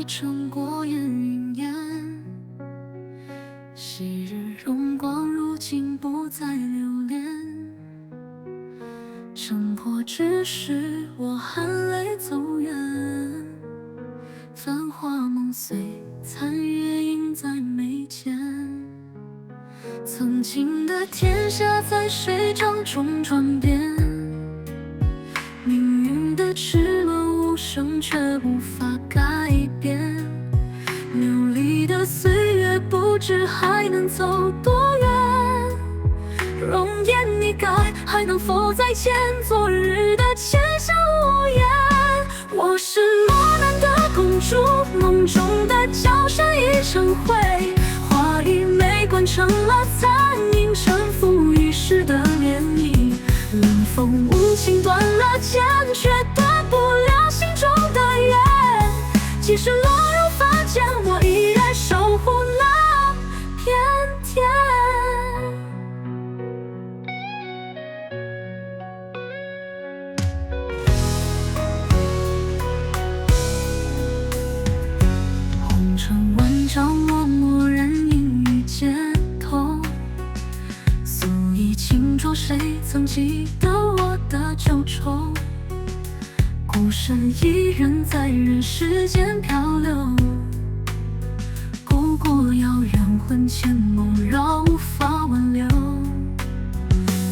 成过眼云烟。昔日荣光，如今不再留恋。城破之时，我含泪走远。繁华梦碎，残月映在眉间。曾经的天下，在水涨中转变。命运的齿轮无声，却无法改变。流离的岁月，不知还能走多远。容颜已改，还能否再见昨日的浅笑无言？我是落难的公主，梦中的娇生已成灰。花与美观成了残影，沉浮一世的涟漪。冷风无情断了剑，却断不了心中的缘。即使落入凡间，我依然守护那片天。红尘万丈，我蓦然隐于街头。素衣轻浊，谁曾记得我的旧愁？孤身一人在人世间漂流，勾过遥远魂牵梦绕，无法挽留。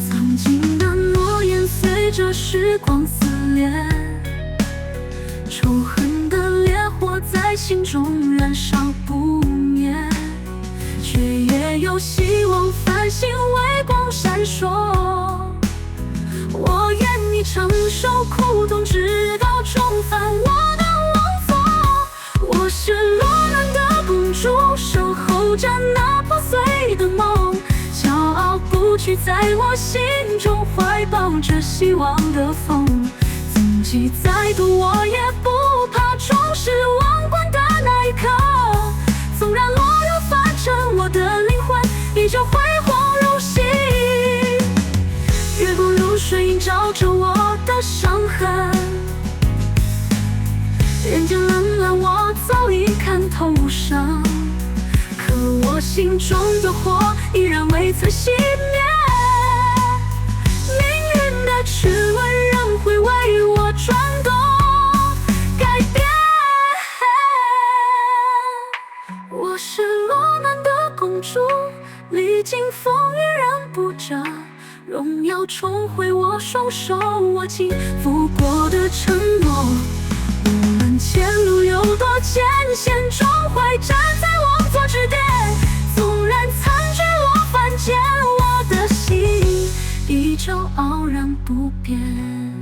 曾经的诺言随着时光撕裂，仇恨的烈火在心中燃烧不灭，却也有希望繁星微光闪烁。我愿你承受苦痛，直到重返我的王座。我是落难的公主，守候着那破碎的梦，骄傲不屈在我心中，怀抱着希望的风。荆棘再多，我也不怕，终是王冠的那一刻。纵然落入凡尘，我的灵魂依旧辉煌如昔。月光如水，映照着我的伤痕。人间冷暖，我早已看透上，可我心中的火依然未曾熄灭。命运的齿轮仍会为我转动改变。我是落难的公主，历经风雨仍不折。荣耀重回我双手，握紧付过的承诺。无论前路有多艰险，终会站在王座之巅。纵然残缺落凡间，我的心依旧傲然不变。